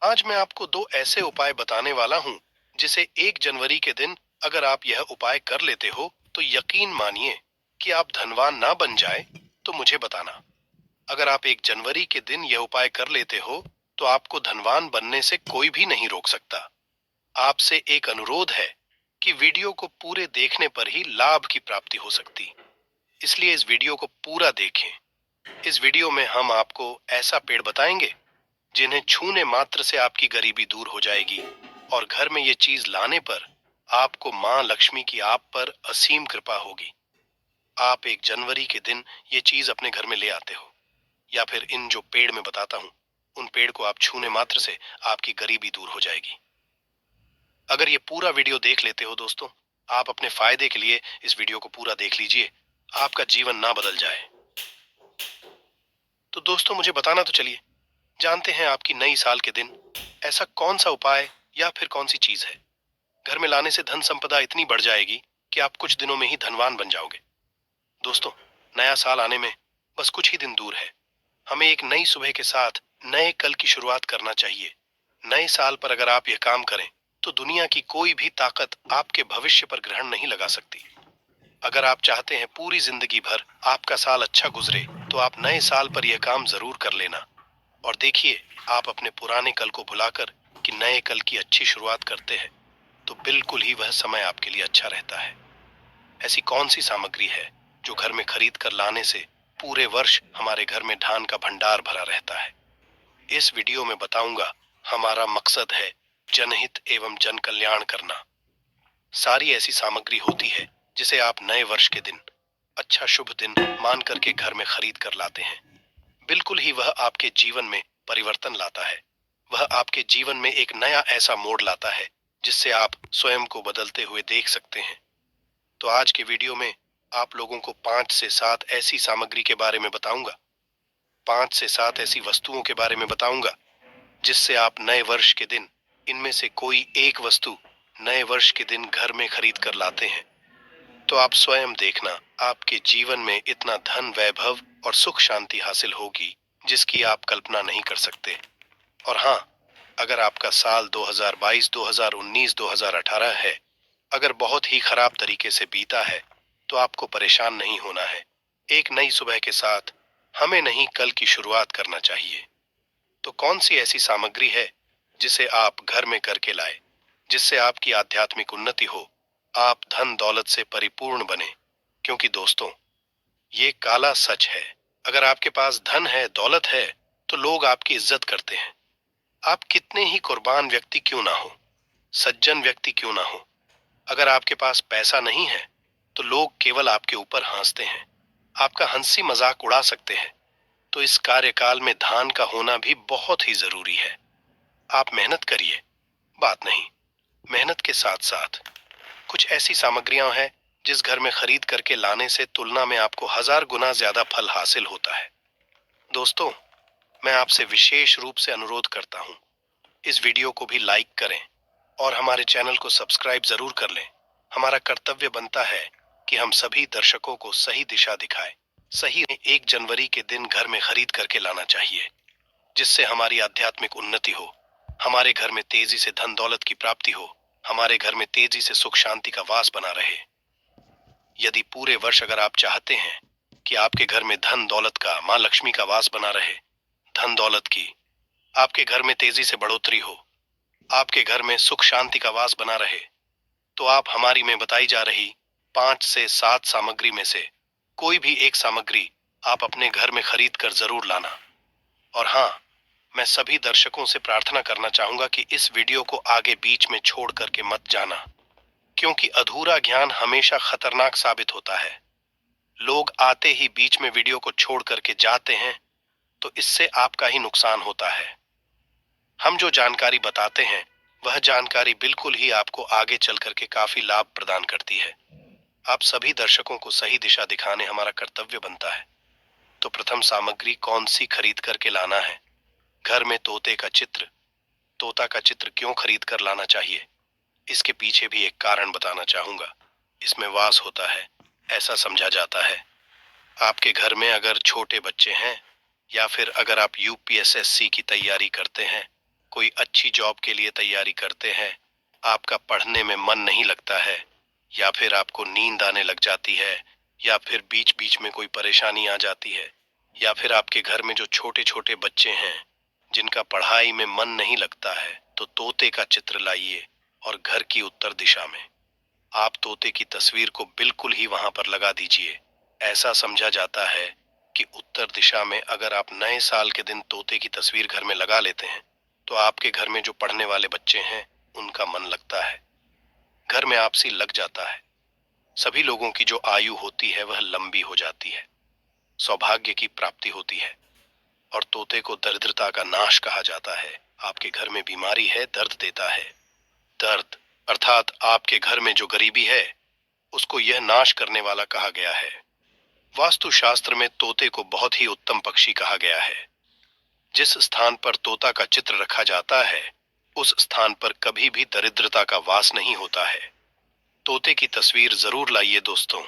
आज मैं आपको दो ऐसे उपाय बताने वाला हूँ जिसे 1 जनवरी के दिन अगर आप यह उपाय कर लेते हो तो यकीन मानिए कि आप धनवान ना बन जाए तो मुझे बताना। अगर आप 1 जनवरी के दिन यह उपाय कर लेते हो तो आपको धनवान बनने से कोई भी नहीं रोक सकता। आपसे एक अनुरोध है कि वीडियो को पूरे देखने पर ही लाभ की प्राप्ति हो सकती, इसलिए इस वीडियो को पूरा देखें। इस वीडियो में हम आपको ऐसा पेड़ बताएंगे जिन्हें छूने मात्र से आपकी गरीबी दूर हो जाएगी और घर में ये चीज लाने पर आपको मां लक्ष्मी की आप पर असीम कृपा होगी। आप 1 जनवरी के दिन ये चीज अपने घर में ले आते हो या फिर इन जो पेड़ मैं बताता हूँ उन पेड़ को आप छूने मात्र से आपकी गरीबी दूर हो जाएगी। अगर ये पूरा वीडियो देख लेते हो दोस्तों, आप अपने फायदे के लिए इस वीडियो को पूरा देख लीजिए, आपका जीवन ना बदल जाए। तो दोस्तों मुझे बताना तो चलिए, जानते हैं आपकी नई साल के दिन ऐसा कौन सा उपाय या फिर कौन सी चीज है घर में लाने से धन संपदा इतनी बढ़ जाएगी कि आप कुछ दिनों में ही धनवान बन जाओगे। दोस्तों, नया साल आने में बस कुछ ही दिन दूर है। हमें एक नई सुबह के साथ नए कल की शुरुआत करना चाहिए। नए साल पर अगर आप यह काम करें तो दुनिया की कोई भी ताकत आपके भविष्य पर ग्रहण नहीं लगा सकती। अगर आप चाहते हैं पूरी जिंदगी भर आपका साल अच्छा गुजरे तो आप नए साल पर यह काम जरूर कर लेना और देखिए, आप अपने पुराने कल को भुलाकर कि नए कल की अच्छी शुरुआत करते हैं तो बिल्कुल ही वह समय आपके लिए अच्छा रहता है। ऐसी कौन सी सामग्री है जो घर में खरीद कर लाने से पूरे वर्ष हमारे घर में धान का भंडार भरा रहता है? इस वीडियो में बताऊंगा। हमारा मकसद है जनहित एवं जन कल्याण करना। सारी ऐसी सामग्री होती है जिसे आप नए वर्ष के दिन अच्छा शुभ दिन मान करके घर में खरीद कर लाते हैं। बिल्कुल ही वह आपके जीवन में परिवर्तन लाता है। वह आपके जीवन में एक नया ऐसा मोड़ लाता है जिससे आप स्वयं को बदलते हुए देख सकते हैं। तो आज के वीडियो में आप लोगों को 5 से 7 ऐसी सामग्री के बारे में बताऊंगा, 5 से 7 ऐसी वस्तुओं के बारे में बताऊंगा जिससे आप नए वर्ष के दिन इनमें से कोई एक वस्तु नए वर्ष के दिन घर में खरीद कर लाते हैं तो आप स्वयं देखना, आपके जीवन में इतना धन वैभव और सुख शांति हासिल होगी जिसकी आप कल्पना नहीं कर सकते। और हाँ, अगर आपका साल 2022, 2019, 2018 है, अगर बहुत ही खराब तरीके से बीता है तो आपको परेशान नहीं होना है। एक नई सुबह के साथ हमें नहीं कल की शुरुआत करना चाहिए। तो कौन सी ऐसी सामग्री है जिसे आप घर में करके लाए जिससे आपकी आध्यात्मिक उन्नति हो, आप धन दौलत से परिपूर्ण बने? क्योंकि दोस्तों, ये काला सच है। अगर आपके पास धन है, दौलत है, तो लोग आपकी इज्जत करते हैं। आप कितने ही कुर्बान व्यक्ति क्यों ना हो, सज्जन व्यक्ति क्यों ना हो, अगर आपके पास पैसा नहीं है तो लोग केवल आपके ऊपर हंसते हैं, आपका हंसी मजाक उड़ा सकते हैं। तो इस कार्यकाल में दान का होना भी बहुत ही जरूरी है। आप मेहनत करिए, बात नहीं, मेहनत के साथ साथ कुछ ऐसी सामग्रियां हैं जिस घर में खरीद करके लाने से तुलना में आपको 1000 गुना ज्यादा फल हासिल होता है। दोस्तों, मैं आपसे विशेष रूप से अनुरोध करता हूं, इस वीडियो को भी लाइक करें और हमारे चैनल को सब्सक्राइब जरूर कर लें। हमारा कर्तव्य बनता है कि हम सभी दर्शकों को सही दिशा दिखाएं। सही 1 जनवरी के दिन घर में खरीद करके लाना चाहिए जिससे हमारी आध्यात्मिक उन्नति हो, हमारे घर में तेजी से धन दौलत की प्राप्ति हो, हमारे घर में तेजी से सुख शांति का वास बना रहे। यदि पूरे वर्ष अगर आप चाहते हैं कि आपके घर में धन दौलत का, मां लक्ष्मी का वास बना रहे, धन दौलत की आपके घर में तेजी से बढ़ोतरी हो, आपके घर में सुख शांति का वास बना रहे, तो आप हमारी में बताई जा रही 5 से 7 सामग्री में से कोई भी एक सामग्री आप अपने घर में खरीद कर जरूर लाना। और हाँ, मैं सभी दर्शकों से प्रार्थना करना चाहूंगा कि इस वीडियो को आगे बीच में छोड़ करके मत जाना, क्योंकि अधूरा ज्ञान हमेशा खतरनाक साबित होता है। लोग आते ही बीच में वीडियो को छोड़ करके जाते हैं तो इससे आपका ही नुकसान होता है। हम जो जानकारी बताते हैं वह जानकारी बिल्कुल ही आपको आगे चल करके काफी लाभ प्रदान करती है। आप सभी दर्शकों को सही दिशा दिखाने हमारा कर्तव्य बनता है। तो प्रथम सामग्री कौन सी खरीद करके लाना है? घर में तोते का चित्र। तोता का चित्र क्यों खरीद कर लाना चाहिए, इसके पीछे भी एक कारण बताना चाहूंगा। इसमें वास होता है, ऐसा समझा जाता है। आपके घर में अगर छोटे बच्चे हैं या फिर अगर आप यूपीएसएससी की तैयारी करते हैं कोई अच्छी जॉब के लिए तैयारी करते हैं, आपका पढ़ने में मन नहीं लगता है, या फिर आपको नींद आने लग जाती है, या फिर बीच बीच में कोई परेशानी आ जाती है, या फिर आपके घर में जो छोटे छोटे बच्चे हैं जिनका पढ़ाई में मन नहीं लगता है, तो तोते का चित्र लाइए और घर की उत्तर दिशा में आप तोते की तस्वीर को बिल्कुल ही वहां पर लगा दीजिए। ऐसा समझा जाता है कि उत्तर दिशा में अगर आप नए साल के दिन तोते की तस्वीर घर में लगा लेते हैं, तो आपके घर में जो पढ़ने वाले बच्चे हैं उनका मन लगता है, घर में आपसी लग जाता है। सभी लोगों की जो आयु होती है वह लंबी हो जाती है, सौभाग्य की प्राप्ति होती है। और तोते को दरिद्रता का नाश कहा जाता है। आपके घर में बीमारी है, दर्द देता है। दर्द अर्थात आपके घर में जो गरीबी है उसको यह नाश करने वाला कहा गया है। वास्तुशास्त्र में तोते को बहुत ही उत्तम पक्षी कहा गया है। जिस स्थान पर तोता का चित्र रखा जाता है उस स्थान पर कभी भी दरिद्रता का वास नहीं होता है। तोते की तस्वीर जरूर लाइए दोस्तों।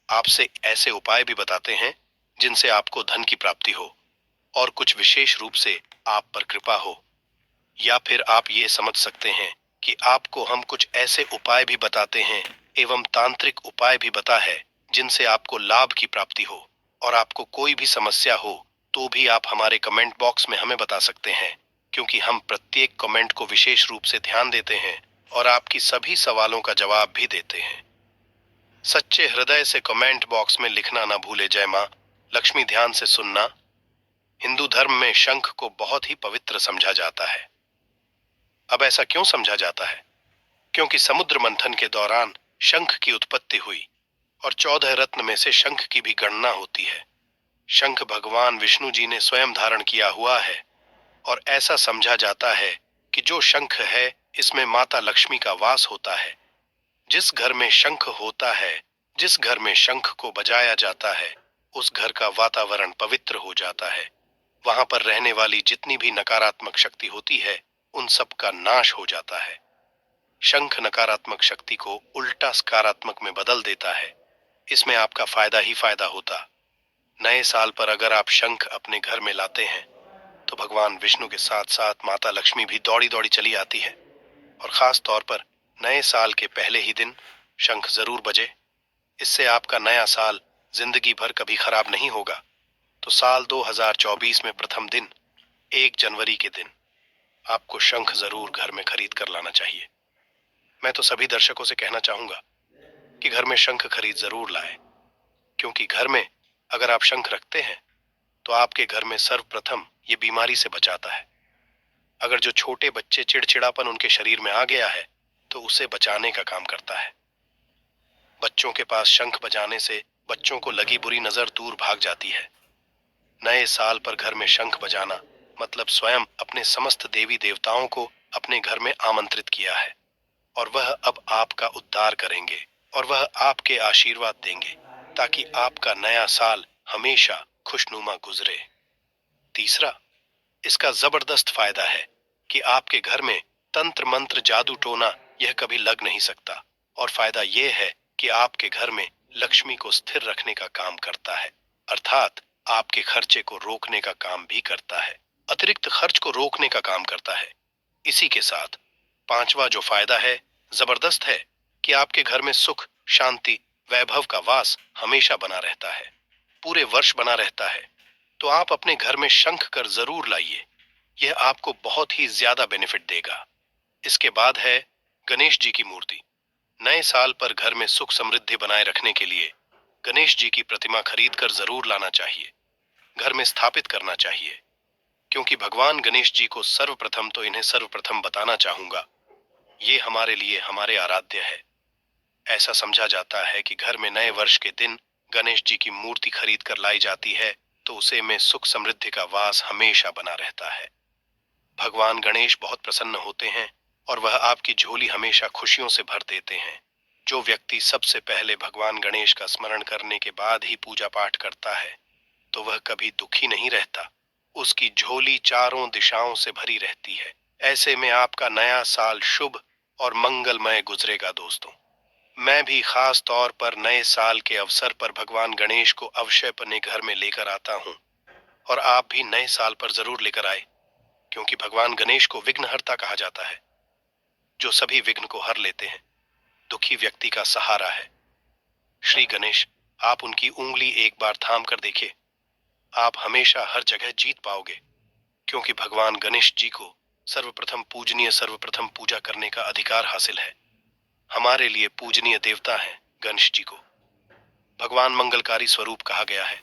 आपसे ऐसे उपाय भी बताते हैं जिनसे आपको धन की प्राप्ति हो और कुछ विशेष रूप से आप पर कृपा हो। या फिर आप ये समझ सकते हैं कि आपको हम कुछ ऐसे उपाय भी बताते हैं एवं तांत्रिक उपाय भी बता है जिनसे आपको लाभ की प्राप्ति हो। और आपको कोई भी समस्या हो तो भी आप हमारे कमेंट बॉक्स में हमें बता सकते हैं, क्योंकि हम प्रत्येक कमेंट को विशेष रूप से ध्यान देते हैं और आपकी सभी सवालों का जवाब भी देते हैं। सच्चे हृदय से कमेंट बॉक्स में लिखना ना भूले। जय मां लक्ष्मी ध्यान से सुनना। हिंदू धर्म में शंख को बहुत ही पवित्र समझा जाता है। अब ऐसा क्यों समझा जाता है? क्योंकि समुद्र मंथन के दौरान शंख की उत्पत्ति हुई और 14 रत्न में से शंख की भी गणना होती है। शंख भगवान विष्णु जी ने स्वयं धारण किया हुआ है और ऐसा समझा जाता है कि जो शंख है इसमें माता लक्ष्मी का वास होता है। जिस घर में शंख होता है, जिस घर में शंख को बजाया जाता है, उस घर का वातावरण पवित्र हो जाता है। वहां पर रहने वाली जितनी भी नकारात्मक शक्ति होती है उन सब का नाश हो जाता है। शंख नकारात्मक शक्ति को उल्टा सकारात्मक में बदल देता है। इसमें आपका फायदा ही फायदा होता। नए साल पर अगर आप शंख अपने घर में लाते हैं तो भगवान विष्णु के साथ साथ माता लक्ष्मी भी दौड़ी दौड़ी चली आती है। और खास तौर पर नए साल के पहले ही दिन शंख जरूर बजे। इससे आपका नया साल जिंदगी भर कभी खराब नहीं होगा। तो साल 2024 में प्रथम दिन 1 जनवरी के दिन आपको शंख जरूर घर में खरीद कर लाना चाहिए। मैं तो सभी दर्शकों से कहना चाहूंगा कि घर में शंख खरीद जरूर लाएं, क्योंकि घर में अगर आप शंख रखते हैं तो आपके घर में सर्वप्रथम ये बीमारी से बचाता है। अगर जो छोटे बच्चे चिड़चिड़ापन उनके शरीर में आ गया है तो उसे बचाने का काम करता है। बच्चों के पास शंख बजाने से बच्चों को लगी बुरी नजर दूर भाग जाती है। नए साल पर घर में शंख बजाना मतलब स्वयं अपने समस्त देवी देवताओं को अपने घर में आमंत्रित किया है और वह अब आपका उद्धार करेंगे और वह आपके आशीर्वाद देंगे ताकि आपका नया साल हमेशा खुशनुमा गुजरे। तीसरा, इसका जबरदस्त फायदा है कि आपके घर में तंत्र मंत्र जादू टोना यह कभी लग नहीं सकता। और फायदा यह है कि आपके घर में लक्ष्मी को स्थिर रखने का काम करता है, अर्थात आपके खर्चे को रोकने का काम भी करता है, अतिरिक्त खर्च को रोकने का काम करता है। इसी के साथ पांचवा जो फायदा है जबरदस्त है कि आपके घर में सुख, शांति, वैभव का वास हमेशा बना रहता है, पूरे वर्ष बना रहता है। तो आप अपने घर में शंख कर जरूर लाइए, यह आपको बहुत ही ज्यादा बेनिफिट देगा। इसके बाद है गणेश जी की मूर्ति। नए साल पर घर में सुख समृद्धि बनाए रखने के लिए गणेश जी की प्रतिमा खरीद कर जरूर लाना चाहिए, घर में स्थापित करना चाहिए। क्योंकि भगवान गणेश जी को सर्वप्रथम तो इन्हें सर्वप्रथम बताना चाहूंगा, ये हमारे लिए हमारे आराध्य है। ऐसा समझा जाता है कि घर में नए वर्ष के दिन गणेश जी की मूर्ति खरीद कर लाई जाती है तो उसे में सुख समृद्धि का वास हमेशा बना रहता है। भगवान गणेश बहुत प्रसन्न होते हैं और वह आपकी झोली हमेशा खुशियों से भर देते हैं। जो व्यक्ति सबसे पहले भगवान गणेश का स्मरण करने के बाद ही पूजा पाठ करता है तो वह कभी दुखी नहीं रहता, उसकी झोली चारों दिशाओं से भरी रहती है। ऐसे में आपका नया साल शुभ और मंगलमय गुजरेगा दोस्तों। मैं भी खास तौर पर नए साल के अवसर पर भगवान गणेश को अवश्य अपने घर में लेकर आता हूँ और आप भी नए साल पर जरूर लेकर आए, क्योंकि भगवान गणेश को विघ्नहर्ता कहा जाता है, जो सभी विघ्न को हर लेते हैं, दुखी व्यक्ति का सहारा है। श्री गणेश, आप उनकी उंगली एक बार थाम कर देखिए, आप हमेशा हर जगह जीत पाओगे, क्योंकि भगवान गणेश जी को सर्वप्रथम पूजनीय सर्वप्रथम पूजा करने का अधिकार हासिल है। हमारे लिए पूजनीय देवता है गणेश जी को भगवान मंगलकारी स्वरूप कहा गया है।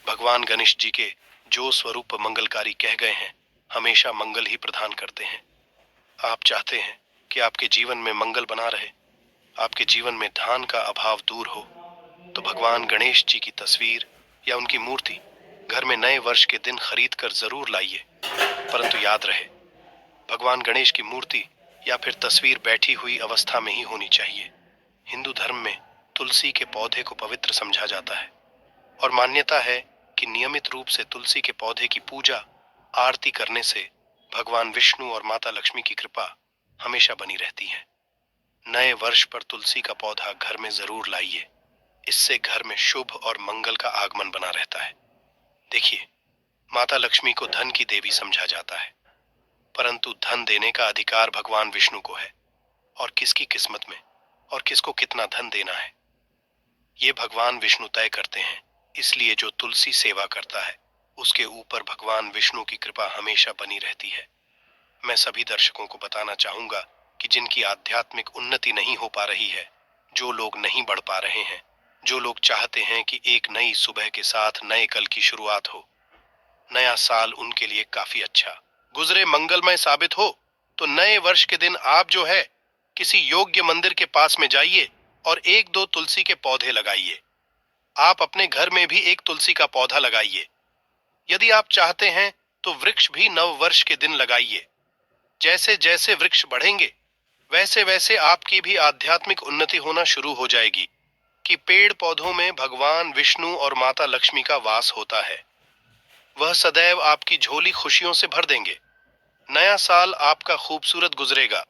भगवान गणेश जी के जो स्वरूप मंगलकारी कह गए हैं, हमेशा मंगल ही प्रदान करते हैं। आप चाहते हैं कि आपके जीवन में मंगल बना रहे, आपके जीवन में धन का अभाव दूर हो, तो भगवान गणेश जी की तस्वीर या उनकी मूर्ति घर में नए वर्ष के दिन खरीद कर जरूर लाइए। परंतु याद रहे, भगवान गणेश की मूर्ति या फिर तस्वीर बैठी हुई अवस्था में ही होनी चाहिए। हिंदू धर्म में तुलसी के पौधे को पवित्र समझा जाता है और मान्यता है कि नियमित रूप से तुलसी के पौधे की पूजा आरती करने से भगवान विष्णु और माता लक्ष्मी की कृपा हमेशा बनी रहती है। नए वर्ष पर तुलसी का पौधा घर में जरूर लाइए, इससे घर में शुभ और मंगल का आगमन बना रहता है। देखिए, माता लक्ष्मी को धन की देवी समझा जाता है, परंतु धन देने का अधिकार भगवान विष्णु को है, और किसकी किस्मत में और किसको कितना धन देना है, ये भगवान विष्णु तय करते हैं। इसलिए जो तुलसी सेवा करता है, उसके ऊपर भगवान विष्णु की कृपा हमेशा बनी रहती है। मैं सभी दर्शकों को बताना चाहूंगा कि जिनकी आध्यात्मिक उन्नति नहीं हो पा रही है, जो लोग नहीं बढ़ पा रहे हैं, जो लोग चाहते हैं कि एक नई सुबह के साथ नए कल की शुरुआत हो, नया साल उनके लिए काफी अच्छा गुजरे, मंगलमय साबित हो, तो नए वर्ष के दिन आप जो है किसी योग्य मंदिर के पास में जाइए और एक दो तुलसी के पौधे लगाइए। आप अपने घर में भी एक तुलसी का पौधा लगाइए। यदि आप चाहते हैं तो वृक्ष भी नव वर्ष के दिन लगाइए। जैसे जैसे वृक्ष बढ़ेंगे, वैसे वैसे आपकी भी आध्यात्मिक उन्नति होना शुरू हो जाएगी कि पेड़ पौधों में भगवान विष्णु और माता लक्ष्मी का वास होता है। वह सदैव आपकी झोली खुशियों से भर देंगे। नया साल आपका खूबसूरत गुजरेगा।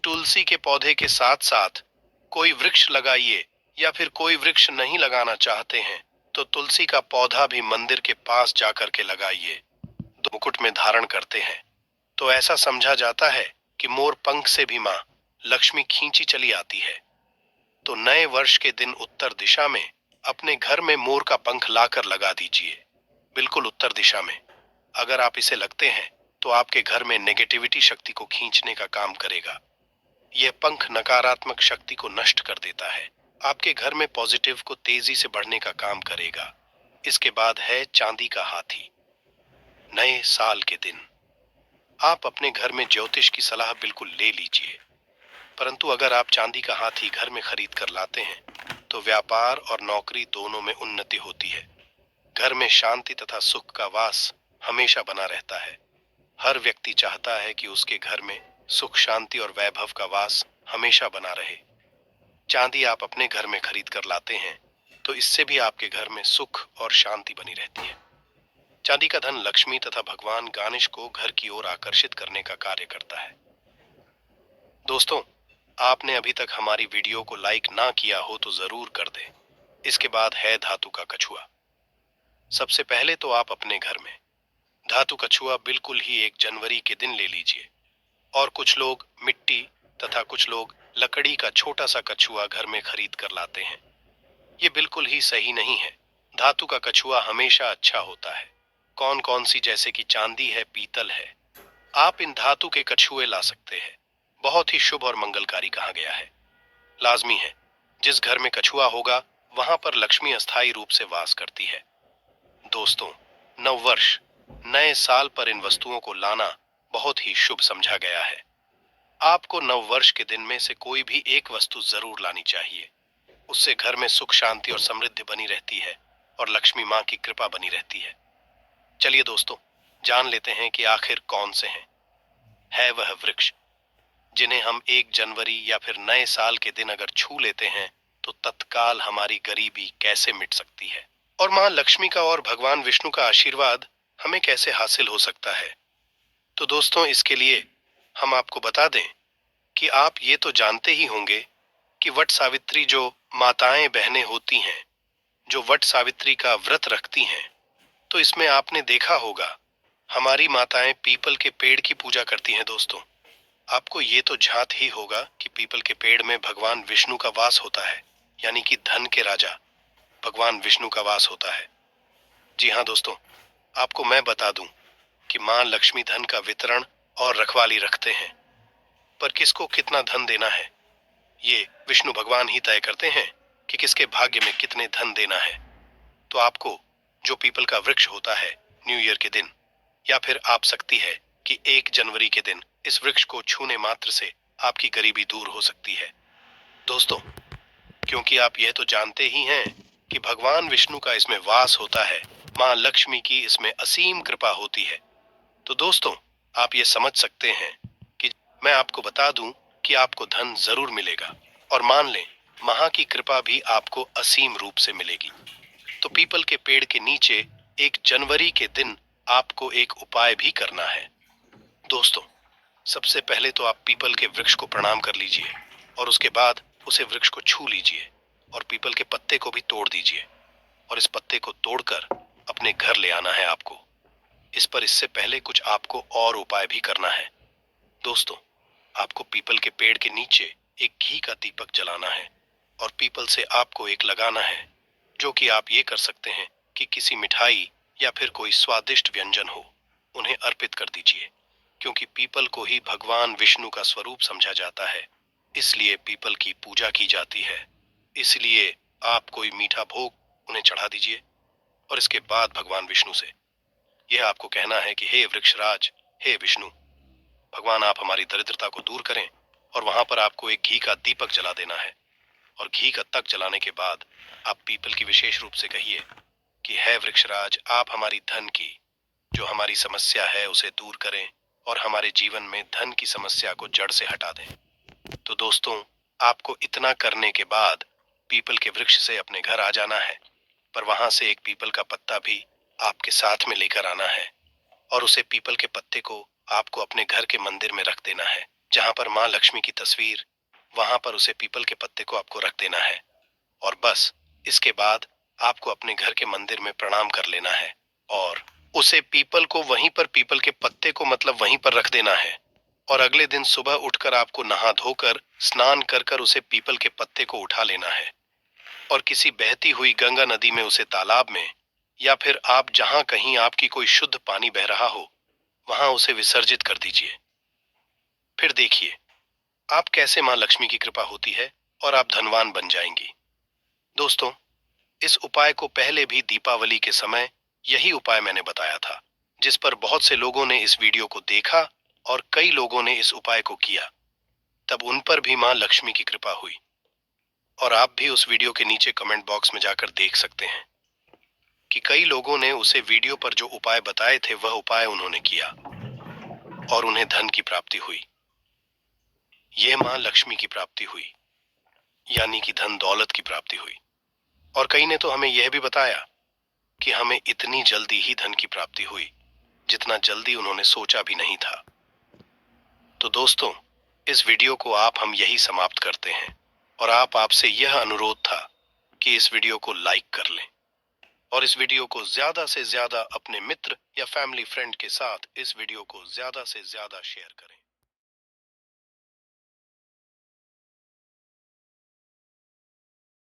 तुलसी के पौधे के साथ साथ कोई वृक्ष लगाइए, या फिर कोई वृक्ष नहीं लगाना चाहते हैं तो तुलसी का पौधा भी मंदिर के पास जाकर के लगाइए। दो मुकुट में धारण करते हैं तो ऐसा समझा जाता है कि मोर पंख से भी मां लक्ष्मी खींची चली आती है। तो नए वर्ष के दिन उत्तर दिशा में अपने घर में मोर का पंख लाकर लगा दीजिए, बिल्कुल उत्तर दिशा में। अगर आप इसे लगते हैं तो आपके घर में नेगेटिविटी शक्ति को खींचने का काम करेगा। यह पंख नकारात्मक शक्ति को नष्ट कर देता है, आपके घर में पॉजिटिव को तेजी से बढ़ने का काम करेगा। इसके बाद है चांदी का हाथी। नए साल के दिन आप अपने घर में ज्योतिष की सलाह बिल्कुल ले लीजिए, परंतु अगर आप चांदी का हाथी घर में खरीद कर लाते हैं तो व्यापार और नौकरी दोनों में उन्नति होती है। घर में शांति तथा सुख का वास हमेशा बना रहता है। हर व्यक्ति चाहता है कि उसके घर में सुख, शांति और वैभव का वास हमेशा बना रहे। चांदी आप अपने घर में खरीद कर लाते हैं तो इससे भी आपके घर में सुख और शांति बनी रहती है। चांदी का धन लक्ष्मी तथा भगवान गणेश को घर की ओर आकर्षित करने का कार्य करता है। दोस्तों, आपने अभी तक हमारी वीडियो को लाइक ना किया हो तो जरूर कर दें। इसके बाद है धातु का कछुआ। सबसे पहले तो आप अपने घर में धातु कछुआ बिल्कुल ही 1 जनवरी के दिन ले लीजिए, और कुछ लोग मिट्टी तथा कुछ लोग लकड़ी का छोटा सा कछुआ घर में खरीद कर लाते हैं। ये बिल्कुल ही सही नहीं है। धातु का कछुआ हमेशा अच्छा होता है। कौन कौन सी, जैसे कि चांदी है, पीतल है, आप इन धातु के कछुए ला सकते हैं। बहुत ही शुभ और मंगलकारी कहा गया है। लाजमी है, जिस घर में कछुआ होगा वहां पर लक्ष्मी अस्थायी रूप से वास करती है। दोस्तों, नव वर्ष, नए साल पर इन वस्तुओं को लाना बहुत ही शुभ समझा गया है। आपको नव वर्ष के दिन में से कोई भी एक वस्तु जरूर लानी चाहिए। उससे घर में सुख, शांति और समृद्धि बनी रहती है और लक्ष्मी माँ की कृपा बनी रहती है। चलिए दोस्तों, जान लेते हैं कि आखिर कौन से हैं। है वह वृक्ष जिन्हें हम 1 जनवरी या फिर नए साल के दिन अगर छू लेते हैं तो तत्काल हमारी गरीबी कैसे मिट सकती है, और माँ लक्ष्मी का और भगवान विष्णु का आशीर्वाद हमें कैसे हासिल हो सकता है। तो दोस्तों, इसके लिए हम आपको बता दें कि आप ये तो जानते ही होंगे कि वट सावित्री जो माताएं बहनें होती हैं, जो वट सावित्री का व्रत रखती हैं, तो इसमें आपने देखा होगा हमारी माताएं पीपल के पेड़ की पूजा करती हैं दोस्तों। आपको ये तो ज्ञात ही होगा कि पीपल के पेड़ में भगवान विष्णु का वास होता है, यानी कि धन के राजा भगवान विष्णु का वास होता है। जी हाँ दोस्तों, आपको मैं बता दूं कि माँ लक्ष्मी धन का वितरण और रखवाली रखते हैं, पर किसको कितना धन देना है ये विष्णु भगवान ही तय करते हैं कि किसके भाग्य में कितने धन देना है। तो आपको जो पीपल का वृक्ष होता है न्यू ईयर के दिन, या फिर आप सकती है कि 1 जनवरी के दिन इस वृक्ष को छूने मात्र से आपकी गरीबी दूर हो सकती है दोस्तों, क्योंकि आप यह तो जानते ही हैं कि भगवान विष्णु का इसमें वास होता है, माँ लक्ष्मी की इसमें असीम कृपा होती है। तो दोस्तों, आप ये समझ सकते हैं कि मैं आपको बता दूं कि आपको धन जरूर मिलेगा, और मान लें माँ की कृपा भी आपको असीम रूप से मिलेगी। तो पीपल के पेड़ के नीचे 1 जनवरी के दिन आपको एक उपाय भी करना है दोस्तों। सबसे पहले तो आप पीपल के वृक्ष को प्रणाम कर लीजिए, और उसके बाद उसे वृक्ष को छू लीजिए, और पीपल के पत्ते को भी तोड़ दीजिए, और इस पत्ते को तोड़कर अपने घर ले आना है आपको। इससे पहले कुछ आपको और उपाय भी करना है दोस्तों। आपको पीपल के पेड़ के नीचे एक घी का दीपक जलाना है, और पीपल से आपको एक लगाना है, जो कि आप ये कर सकते हैं कि किसी मिठाई या फिर कोई स्वादिष्ट व्यंजन हो, उन्हें अर्पित कर दीजिए, क्योंकि पीपल को ही भगवान विष्णु का स्वरूप समझा जाता है, इसलिए पीपल की पूजा की जाती है। इसलिए आप कोई मीठा भोग उन्हें चढ़ा दीजिए, और इसके बाद भगवान विष्णु से यह आपको कहना है कि हे वृक्षराज, हे विष्णु भगवान, आप हमारी दरिद्रता को दूर करें। और वहां पर आपको एक घी का दीपक जला देना है, और घी का तक जलाने के बाद आप पीपल की विशेष रूप से कहिए कि हे वृक्षराज, आप हमारी धन की जो हमारी समस्या है उसे दूर करें, और हमारे जीवन में धन की समस्या को जड़ से हटा दें। तो दोस्तों, आपको इतना करने के बाद पीपल के वृक्ष से अपने घर आ जाना है, पर वहां से एक पीपल का पत्ता भी आपके साथ में लेकर आना है, और उसे पीपल के पत्ते को आपको अपने घर के मंदिर में रख देना है, जहां पर माँ लक्ष्मी की तस्वीर, वहां पर उसे पीपल के पत्ते को आपको रख देना है। और बस इसके बाद आपको अपने घर के मंदिर में प्रणाम कर लेना है, और उसे पीपल को वहीं पर, पीपल के पत्ते को मतलब वहीं पर रख देना है। और अगले दिन सुबह उठकर आपको नहा धोकर स्नान कर कर उसे पीपल के पत्ते को उठा लेना है, और किसी बहती हुई गंगा नदी में, उसे तालाब में, या फिर आप जहां कहीं आपकी कोई शुद्ध पानी बह रहा हो वहां उसे विसर्जित कर दीजिए। फिर देखिए आप कैसे मां लक्ष्मी की कृपा होती है, और आप धनवान बन जाएंगी दोस्तों। इस उपाय को पहले भी दीपावली के समय यही उपाय मैंने बताया था, जिस पर बहुत से लोगों ने इस वीडियो को देखा, और कई लोगों ने इस उपाय को किया, तब उन पर भी मां लक्ष्मी की कृपा हुई। और आप भी उस वीडियो के नीचे कमेंट बॉक्स में जाकर देख सकते हैं कि कई लोगों ने उसे वीडियो पर जो उपाय बताए थे वह उपाय उन्होंने किया, और उन्हें धन की प्राप्ति हुई। यह मां लक्ष्मी की प्राप्ति हुई, यानी कि धन दौलत की प्राप्ति हुई। और कई ने तो हमें यह भी बताया कि हमें इतनी जल्दी ही धन की प्राप्ति हुई, जितना जल्दी उन्होंने सोचा भी नहीं था। तो दोस्तों, इस वीडियो को हम यही समाप्त करते हैं, और आपसे यह अनुरोध था कि इस वीडियो को लाइक कर लें, और इस वीडियो को ज्यादा से ज्यादा अपने मित्र या फैमिली फ्रेंड के साथ इस वीडियो को ज्यादा से ज्यादा शेयर करें।